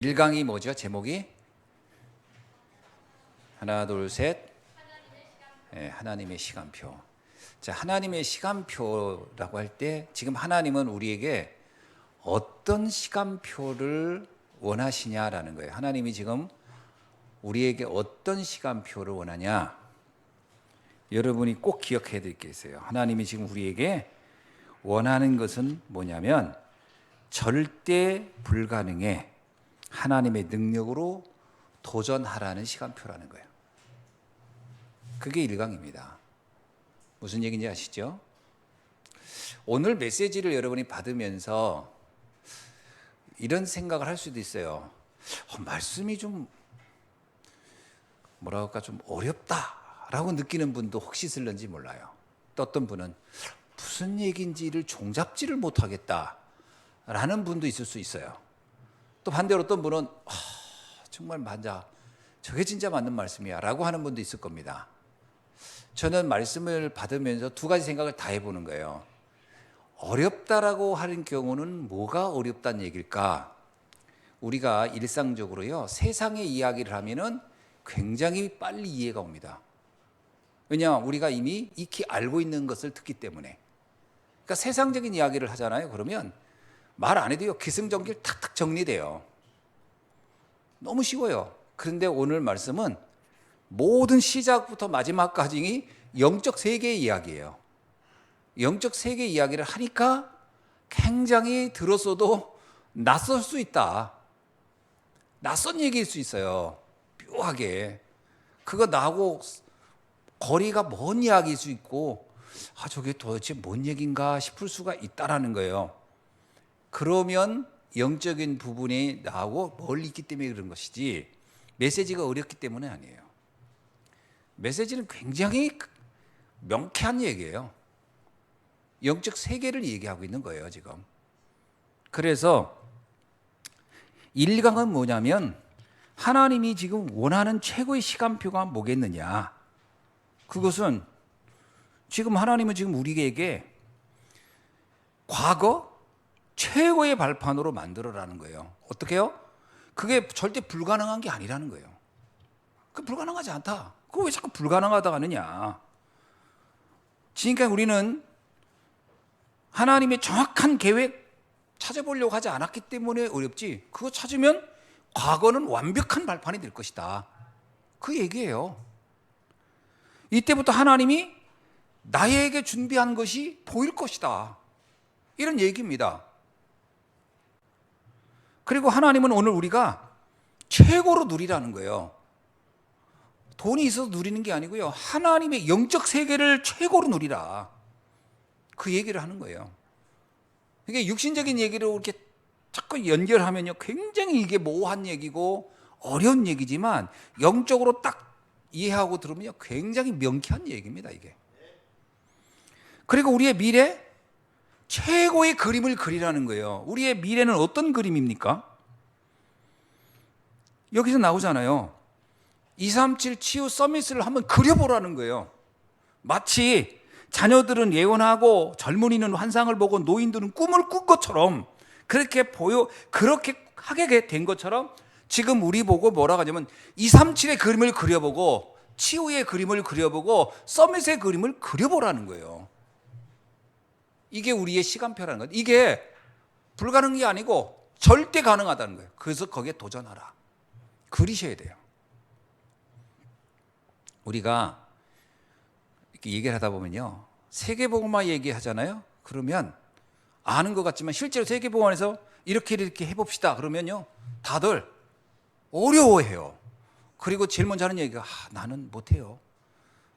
1강이 뭐죠? 제목이? 하나, 둘, 셋. 네, 하나님의 시간표. 자, 하나님의 시간표라고 할 때 지금 하나님은 우리에게 어떤 시간표를 원하시냐라는 거예요. 하나님이 지금 우리에게 어떤 시간표를 원하냐? 여러분이 꼭 기억해야 될 게 있어요. 하나님이 지금 우리에게 원하는 것은 뭐냐면 절대 불가능에 하나님의 능력으로 도전하라는 시간표라는 거예요. 그게 1강입니다. 무슨 얘기인지 아시죠? 오늘 메시지를 여러분이 받으면서 이런 생각을 할 수도 있어요. 말씀이 좀 뭐랄까 좀 어렵다라고 느끼는 분도 혹시 있을런지 몰라요. 또 어떤 분은 무슨 얘기인지를 종잡지를 못하겠다라는 분도 있을 수 있어요. 또 반대로 어떤 분은 정말 맞아, 저게 진짜 맞는 말씀이야 라고 하는 분도 있을 겁니다. 저는 말씀을 받으면서 두 가지 생각을 다 해보는 거예요. 어렵다라고 하는 경우는 뭐가 어렵다는 얘기일까? 우리가 일상적으로요, 세상의 이야기를 하면은 굉장히 빨리 이해가 옵니다. 왜냐하면 우리가 이미 익히 알고 있는 것을 듣기 때문에. 그러니까 세상적인 이야기를 하잖아요. 그러면 말 안 해도요, 기승전결 탁탁 정리돼요. 너무 쉬워요. 그런데 오늘 말씀은 모든 시작부터 마지막까지 영적 세계의 이야기예요. 영적 세계 이야기를 하니까 굉장히 들었어도 낯설 수 있다. 낯선 얘기일 수 있어요. 묘하게. 그거 나하고 거리가 먼 이야기일 수 있고, 저게 도대체 뭔 얘기인가 싶을 수가 있다라는 거예요. 그러면 영적인 부분이 나하고 멀리 있기 때문에 그런 것이지 메시지가 어렵기 때문은 아니에요. 메시지는 굉장히 명쾌한 얘기예요. 영적 세계를 얘기하고 있는 거예요, 지금. 그래서 1강은 뭐냐면 하나님이 지금 원하는 최고의 시간표가 뭐겠느냐. 그것은 지금 하나님은 지금 우리에게 과거 최고의 발판으로 만들어라는 거예요. 어떻게 해요? 그게 절대 불가능한 게 아니라는 거예요. 그 불가능하지 않다. 그거 왜 자꾸 불가능하다고 하느냐. 그러니까 우리는 하나님의 정확한 계획 찾아보려고 하지 않았기 때문에 어렵지, 그거 찾으면 과거는 완벽한 발판이 될 것이다. 그 얘기예요. 이때부터 하나님이 나에게 준비한 것이 보일 것이다. 이런 얘기입니다. 그리고 하나님은 오늘 우리가 최고로 누리라는 거예요. 돈이 있어서 누리는 게 아니고요, 하나님의 영적 세계를 최고로 누리라. 그 얘기를 하는 거예요. 이게 육신적인 얘기를 이렇게 자꾸 연결하면요, 굉장히 이게 모호한 얘기고 어려운 얘기지만 영적으로 딱 이해하고 들으면요, 굉장히 명쾌한 얘기입니다, 이게. 그리고 우리의 미래, 최고의 그림을 그리라는 거예요. 우리의 미래는 어떤 그림입니까? 여기서 나오잖아요. 237 치유 서밋을 한번 그려보라는 거예요. 마치 자녀들은 예언하고 젊은이는 환상을 보고 노인들은 꿈을 꾼 것처럼 그렇게 하게 된 것처럼 지금 우리 보고 뭐라고 하냐면 237의 그림을 그려보고 치유의 그림을 그려보고 서밋의 그림을 그려보라는 거예요. 이게 우리의 시간표라는 거예요. 이게 불가능이 아니고 절대 가능하다는 거예요. 그래서 거기에 도전하라. 그리셔야 돼요. 우리가 이렇게 얘기를 하다 보면요, 세계복음화 얘기하잖아요. 그러면 아는 것 같지만 실제로 세계복음화에서 이렇게 해봅시다 그러면요, 다들 어려워해요. 그리고 제일 먼저 하는 얘기가 나는 못해요.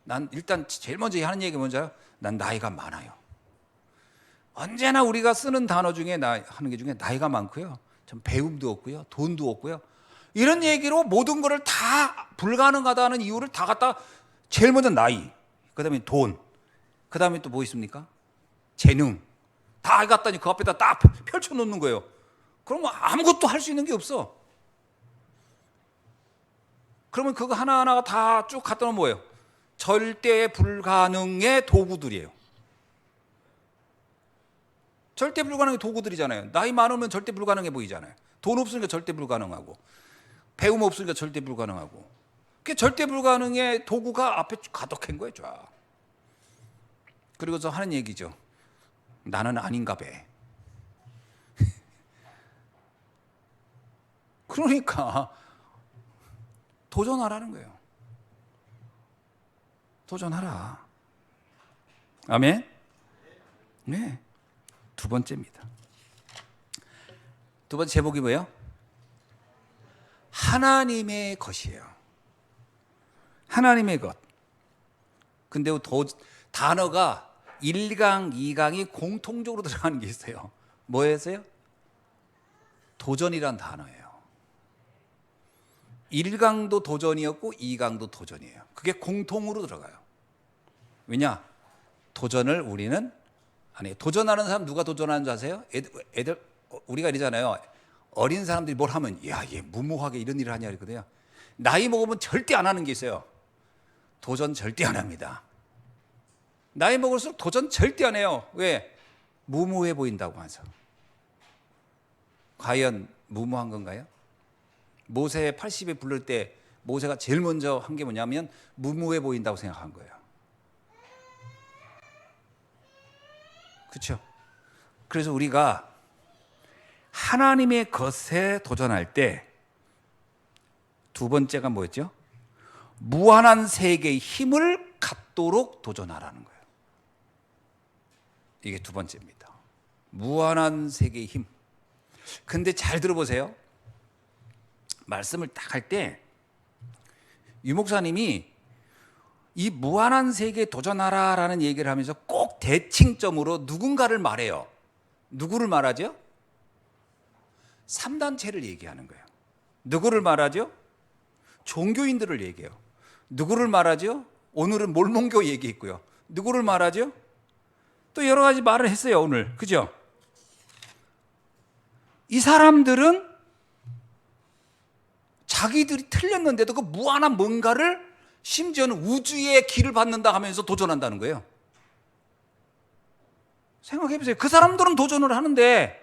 난 일단 제일 먼저 하는 얘기가 뭔지, 난 나이가 많아요. 언제나 우리가 쓰는 단어 중에 하는 게 중에 나이가 많고요, 좀 배움도 없고요, 돈도 없고요, 이런 얘기로 모든 거를 다 불가능하다는 이유를 다 갖다 제일 먼저 나이, 그 다음에 돈, 그 다음에 또 뭐 있습니까? 재능 다 갖다니 그 앞에다 딱 펼쳐놓는 거예요. 그러면 아무것도 할 수 있는 게 없어. 그러면 그거 하나하나가 다 쭉 갖다 놓으면 뭐예요? 절대 불가능의 도구들이에요. 절대 불가능의 도구들이잖아요. 나이 많으면 절대 불가능해 보이잖아요. 돈 없으니까 절대 불가능하고, 배움 없으니까 절대 불가능하고. 그 절대 불가능의 도구가 앞에 가득한 거예요, 쫙. 그리고서 하는 얘기죠. 나는 아닌가 봐. 그러니까 도전하라는 거예요. 도전하라. 아멘? 네. 두 번째입니다. 두 번째 제목이 뭐예요? 하나님의 것이에요. 하나님의 것. 근데 단어가 1강, 2강이 공통적으로 들어가는 게 있어요. 뭐였어요? 도전이란 단어예요. 1강도 도전이었고 2강도 도전이에요. 그게 공통으로 들어가요. 왜냐? 도전을 우리는 아니, 도전하는 사람 누가 도전하는 줄 아세요? 애들 우리가 이러잖아요. 어린 사람들이 뭘 하면 야, 얘 무모하게 이런 일을 하냐 그러거든요. 나이 먹으면 절대 안 하는 게 있어요. 도전 절대 안 합니다. 나이 먹을수록 도전 절대 안 해요. 왜? 무모해 보인다고 하면서. 과연 무모한 건가요? 모세 80에 부를 때 모세가 제일 먼저 한 게 뭐냐면 무모해 보인다고 생각한 거예요. 그렇죠? 그래서 우리가 하나님의 것에 도전할 때 두 번째가 뭐였죠? 무한한 세계의 힘을 갖도록 도전하라는 거예요. 이게 두 번째입니다. 무한한 세계의 힘. 근데 잘 들어보세요. 말씀을 딱 할 때 유 목사님이 이 무한한 세계에 도전하라라는 얘기를 하면서 꼭 대칭점으로 누군가를 말해요. 누구를 말하죠? 3단체를 얘기하는 거예요. 누구를 말하죠? 종교인들을 얘기해요. 누구를 말하죠? 오늘은 몰몬교 얘기했고요. 누구를 말하죠? 또 여러 가지 말을 했어요, 오늘. 그죠? 이 사람들은 자기들이 틀렸는데도 그 무한한 뭔가를 심지어는 우주의 길을 받는다 하면서 도전한다는 거예요. 생각해 보세요. 그 사람들은 도전을 하는데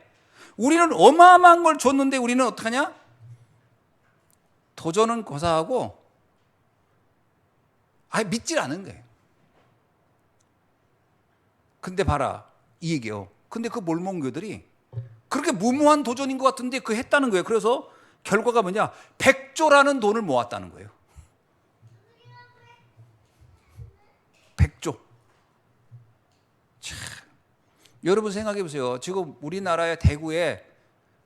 우리는 어마어마한 걸 줬는데 우리는 어떡하냐? 도전은 고사하고 아예 믿질 않은 거예요. 근데 봐라, 이 얘기요. 근데 그 몰몬교들이 그렇게 무모한 도전인 것 같은데 그 했다는 거예요. 그래서 결과가 뭐냐? 100조라는 돈을 모았다는 거예요. 100조. 참. 여러분 생각해 보세요. 지금 우리나라의 대구에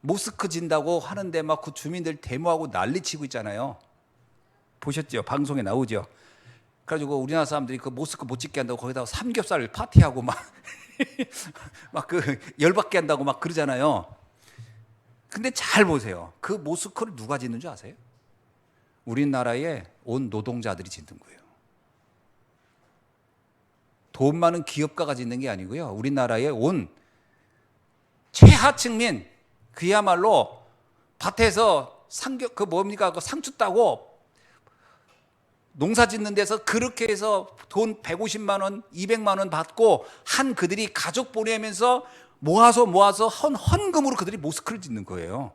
모스크 진다고 하는데 막 그 주민들 데모하고 난리치고 있잖아요. 보셨죠? 방송에 나오죠. 그래가지고 우리나라 사람들이 그 모스크 못 짓게 한다고 거기다가 삼겹살 파티하고 막 그 열받게 한다고 막 그러잖아요. 근데 잘 보세요. 그 모스크를 누가 짓는 줄 아세요? 우리나라의 온 노동자들이 짓는 거예요. 돈 많은 기업가가 짓는 게 아니고요. 우리나라의 온 최하층민, 그야말로 밭에서 그 상추 따고 농사 짓는 데서 그렇게 해서 돈 150만 원, 200만 원 받고 한 그들이 가족 보내면서 모아서 헌금으로 그들이 모스크를 짓는 거예요.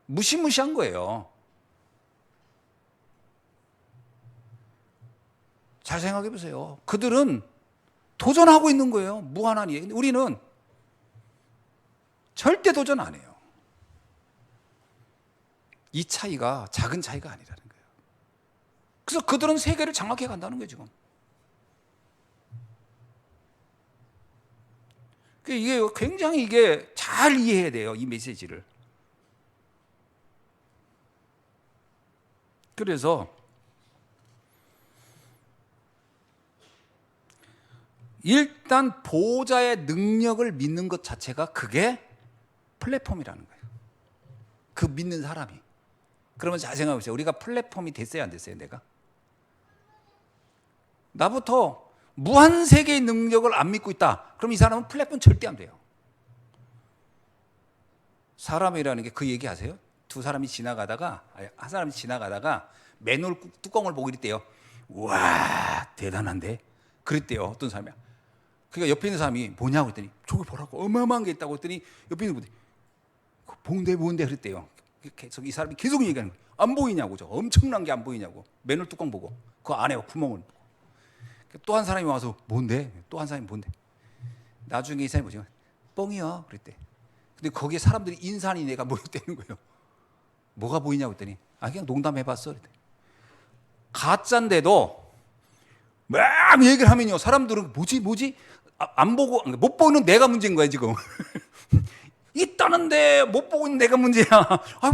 무시무시한 거예요. 잘 생각해 보세요. 그들은 도전하고 있는 거예요. 무한한 일. 근데 우리는 절대 도전 안 해요. 이 차이가 작은 차이가 아니라는 거예요. 그래서 그들은 세계를 장악해 간다는 거예요, 지금. 이게 굉장히 잘 이해해야 돼요, 이 메시지를. 그래서 일단 보호자의 능력을 믿는 것 자체가 그게 플랫폼이라는 거예요. 그 믿는 사람이. 그러면 잘 생각해 보세요. 우리가 플랫폼이 됐어요, 안 됐어요, 내가? 나부터 무한 세계의 능력을 안 믿고 있다. 그럼 이 사람은 플랫폼 절대 안 돼요. 사람이라는 게 그 얘기 아세요? 한 사람이 지나가다가 맨홀 뚜껑을 보고 이랬대요. 와, 대단한데? 그랬대요, 어떤 사람이야. 그러니까 옆에 있는 사람이 뭐냐고 했더니 저기 보라고 어마어마한 게 있다고 했더니 옆에 있는 분이 뭔데 그랬대요. 계속 이 사람이 계속 얘기하는 거예요. 안 보이냐고, 저 엄청난 게 안 보이냐고. 맨홀 뚜껑 보고 그 안에 구멍을 보고. 또 한 사람이 와서 뭔데? 또 한 사람이 뭔데? 나중에 이 사람이 뭐지? 뻥이야 그랬대. 근데 거기에 사람들이 인산이 내가 모였다는 거예요. 뭐가 보이냐고 했더니 그냥 농담해봤어 그랬대. 가짜인데도 막 얘기를 하면요, 사람들은 뭐지? 안 보고 못 보는 내가 문제인 거야 지금. 있다는데 못 보고 있는 내가 문제야.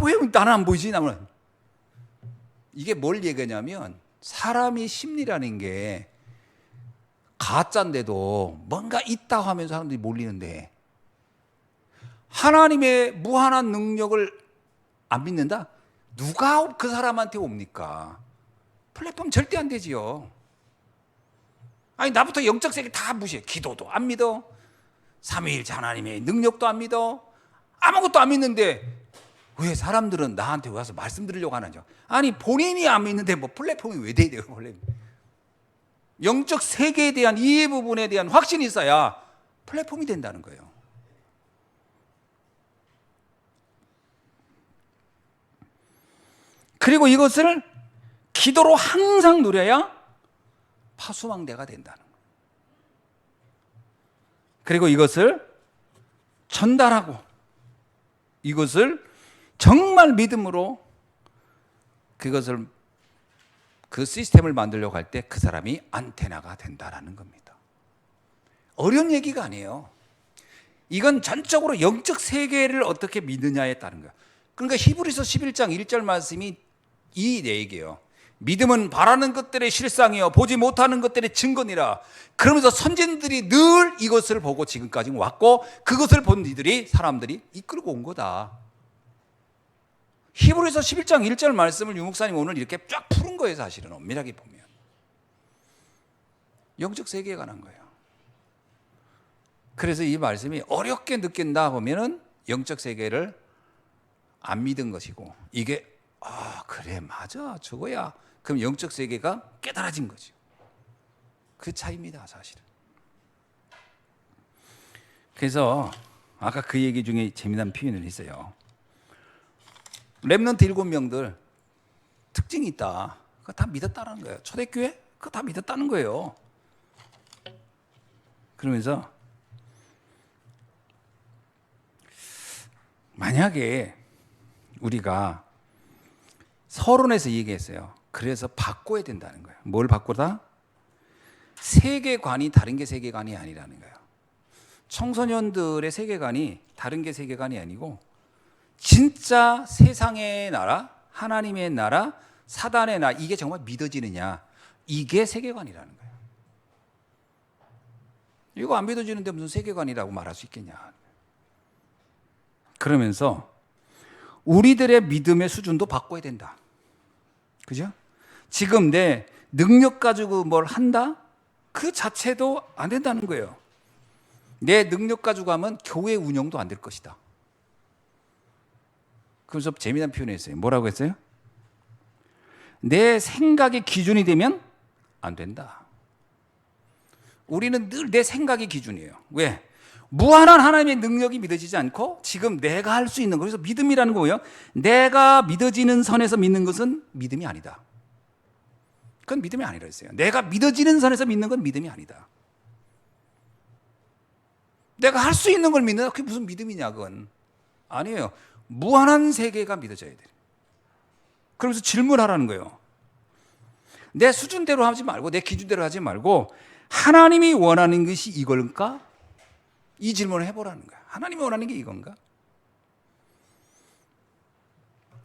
왜 나는 안 보이지? 나는. 이게 뭘 얘기하냐면 사람의 심리라는 게 가짜인데도 뭔가 있다고 하면서 사람들이 몰리는데, 하나님의 무한한 능력을 안 믿는다? 누가 그 사람한테 옵니까? 플랫폼 절대 안 되지요. 나부터 영적 세계 다 무시해. 기도도 안 믿어, 삼위일체 하나님의 능력도 안 믿어, 아무것도 안 믿는데 왜 사람들은 나한테 와서 말씀 드리려고 하는지. 본인이 안 믿는데 뭐 플랫폼이 왜 돼야 돼요? 원래 영적 세계에 대한 이 부분에 대한 확신이 있어야 플랫폼이 된다는 거예요. 그리고 이것을 기도로 항상 누려야 파수망대가 된다는 거예요. 그리고 이것을 전달하고 이것을 정말 믿음으로 그것을 그 시스템을 만들려고 할 때 그 사람이 안테나가 된다라는 겁니다. 어려운 얘기가 아니에요. 이건 전적으로 영적 세계를 어떻게 믿느냐에 따른 거예요. 그러니까 히브리서 11장 1절 말씀이 이 얘기예요. 믿음은 바라는 것들의 실상이요 보지 못하는 것들의 증거니라. 그러면서 선진들이 늘 이것을 보고 지금까지 왔고 그것을 본 이들이 사람들이 이끌고 온 거다. 히브리서 11장 1절 말씀을 유목사님 오늘 이렇게 쫙 푸른 거예요. 사실은 엄밀하게 보면 영적 세계에 관한 거예요. 그래서 이 말씀이 어렵게 느낀다 보면은 영적 세계를 안 믿은 것이고, 이게 그래 맞아 저거야, 그럼 영적 세계가 깨달아진 거죠. 그 차이입니다 사실은. 그래서 아까 그 얘기 중에 재미난 표현을 했어요. 렘넌트 7명들 특징이 있다. 그거 다 믿었다는 거예요. 초대교회 그거 다 믿었다는 거예요. 그러면서 만약에 우리가 서론에서 얘기했어요. 그래서 바꿔야 된다는 거예요. 뭘 바꾸다? 세계관이 다른 게 세계관이 아니라는 거예요. 청소년들의 세계관이 다른 게 세계관이 아니고 진짜 세상의 나라, 하나님의 나라, 사단의 나라, 이게 정말 믿어지느냐, 이게 세계관이라는 거예요. 이거 안 믿어지는데 무슨 세계관이라고 말할 수 있겠냐. 그러면서 우리들의 믿음의 수준도 바꿔야 된다. 그죠? 지금 내 능력 가지고 뭘 한다? 그 자체도 안 된다는 거예요. 내 능력 가지고 하면 교회 운영도 안 될 것이다. 그래서 재미난 표현을 했어요. 뭐라고 했어요? 내 생각의 기준이 되면 안 된다. 우리는 늘 내 생각이 기준이에요. 왜? 무한한 하나님의 능력이 믿어지지 않고 지금 내가 할 수 있는 거. 그래서 믿음이라는 거예요. 내가 믿어지는 선에서 믿는 것은 믿음이 아니다. 그건 믿음이 아니라 했어요. 내가 믿어지는 선에서 믿는 건 믿음이 아니다. 내가 할 수 있는 걸 믿는다. 그게 무슨 믿음이냐 그건. 아니에요. 무한한 세계가 믿어져야 돼요. 그러면서 질문하라는 거예요. 내 수준대로 하지 말고 내 기준대로 하지 말고 하나님이 원하는 것이 이걸까? 이 질문을 해보라는 거야. 하나님이 원하는 게 이건가?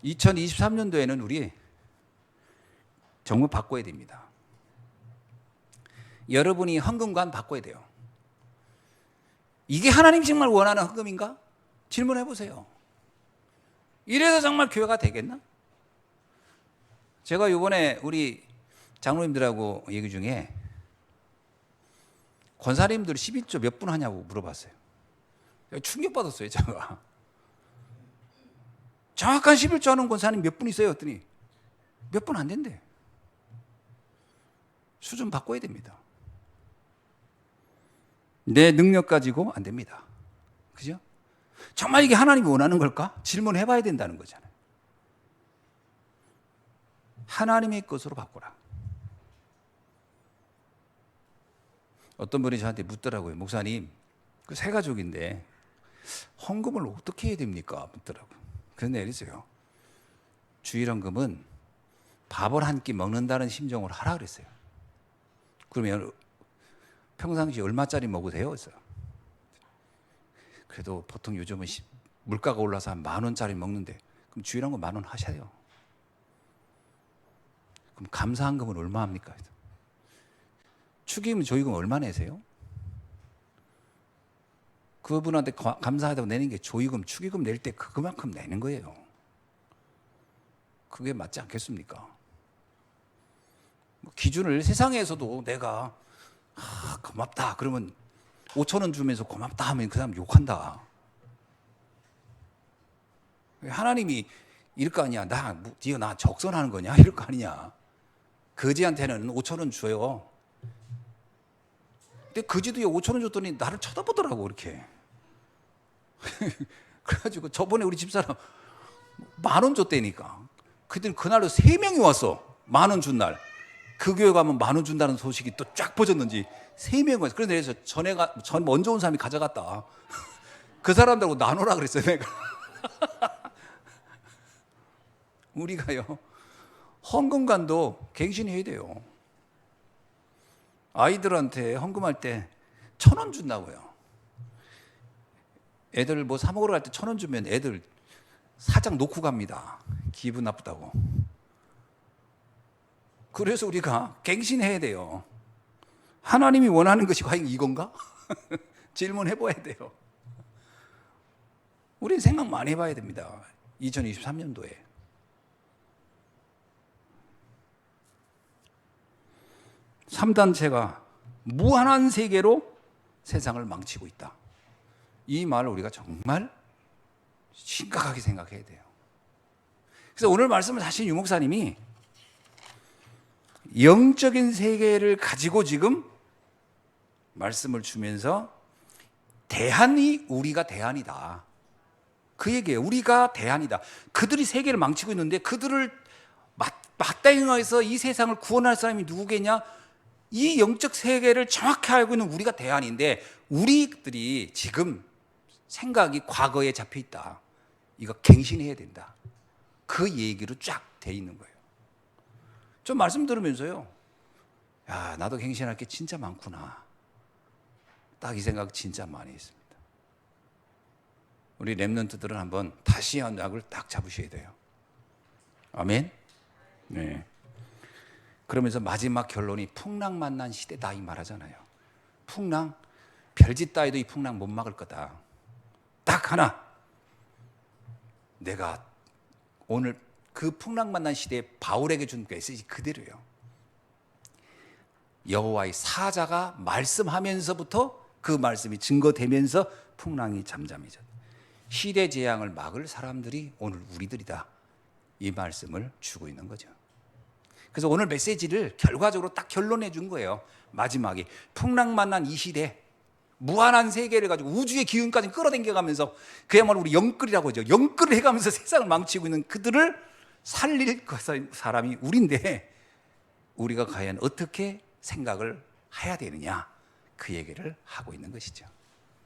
2023년도에는 우리 정말 바꿔야 됩니다. 여러분이 헌금관 바꿔야 돼요. 이게 하나님 정말 원하는 헌금인가? 질문해 보세요. 이래서 정말 교회가 되겠나? 제가 이번에 우리 장로님들하고 얘기 중에 권사님들 11조 몇 분 하냐고 물어봤어요. 충격받았어요, 제가. 정확한 11조 하는 권사님 몇 분 있어요? 했더니 몇 분 안 된대. 수준 바꿔야 됩니다. 내 능력 가지고 안 됩니다. 그죠? 정말 이게 하나님이 원하는 걸까? 질문해 봐야 된다는 거잖아요. 하나님의 것으로 바꾸라. 어떤 분이 저한테 묻더라고요. 목사님, 그 세 가족인데 헌금을 어떻게 해야 됩니까? 묻더라고요. 그런데 내리세요. 주일헌금은 밥을 한 끼 먹는다는 심정으로 하라 그랬어요. 그러면 평상시에 얼마짜리 먹어도 돼요? 그래서 그래도 보통 요즘은 물가가 올라서 한 10,000원짜리 먹는데 그럼 주일헌금 10,000원 하셔요. 그럼 감사헌금은 얼마 합니까? 축의금, 조의금 얼마 내세요? 그분한테 감사하다고 내는 게 조의금, 축의금 낼 때 그만큼 내는 거예요. 그게 맞지 않겠습니까? 기준을 세상에서도 내가 고맙다 그러면 5,000원 주면서 고맙다 하면 그 사람 욕한다. 하나님이 이럴 거 아니야. 네가 나 적선하는 거냐? 이럴 거 아니냐. 거지한테는 5,000원 줘요. 근데 거지도 5,000원 줬더니 나를 쳐다보더라고 이렇게. 그래가지고 저번에 우리 집사람 10,000원 줬다니까. 그날로 3명이 왔어. 10,000원 준 날. 그 교회 가면 10,000원 준다는 소식이 또 쫙 퍼졌는지 3명이 왔어. 그래서 전 먼저 온 사람이 가져갔다. 그 사람들하고 나누라 그랬어요 내가. 우리가요 헌금관도 갱신해야 돼요. 아이들한테 헌금할 때 1,000원 준다고요. 애들 뭐 사 먹으러 갈 때 1,000원 주면 애들 사장 놓고 갑니다. 기분 나쁘다고. 그래서 우리가 갱신해야 돼요. 하나님이 원하는 것이 과연 이건가? 질문해 봐야 돼요. 우리 생각 많이 해봐야 됩니다. 2023년도에. 삼단체가 무한한 세계로 세상을 망치고 있다. 이 말을 우리가 정말 심각하게 생각해야 돼요. 그래서 오늘 말씀을 하신 유 목사님이 영적인 세계를 가지고 지금 말씀을 주면서 대안이 우리가 대안이다. 그 얘기예요. 우리가 대안이다. 그들이 세계를 망치고 있는데 그들을 맞대응해서 이 세상을 구원할 사람이 누구겠냐? 이 영적 세계를 정확히 알고 있는 우리가 대안인데 우리들이 지금 생각이 과거에 잡혀 있다. 이거 갱신해야 된다. 그 얘기로 쫙 돼 있는 거예요. 좀 말씀 들으면서요. 야, 나도 갱신할 게 진짜 많구나. 딱 이 생각 진짜 많이 했습니다. 우리 랩런트들은 한번 다시 언약을 딱 잡으셔야 돼요. 아멘. 네. 그러면서 마지막 결론이 풍랑 만난 시대다 이 말하잖아요. 풍랑, 별짓 따위도 이 풍랑 못 막을 거다. 딱 하나. 내가 오늘 그 풍랑 만난 시대에 바울에게 준 메시지 그대로예요. 여호와의 사자가 말씀하면서부터 그 말씀이 증거되면서 풍랑이 잠잠해졌다. 시대 재앙을 막을 사람들이 오늘 우리들이다. 이 말씀을 주고 있는 거죠. 그래서 오늘 메시지를 결과적으로 딱 결론해 준 거예요. 마지막에 풍랑 만난 이 시대 무한한 세계를 가지고 우주의 기운까지 끌어당겨가면서 그야말로 우리 영끌이라고 하죠. 영끌을 해가면서 세상을 망치고 있는 그들을 살릴 사람이 우리인데 우리가 과연 어떻게 생각을 해야 되느냐 그 얘기를 하고 있는 것이죠.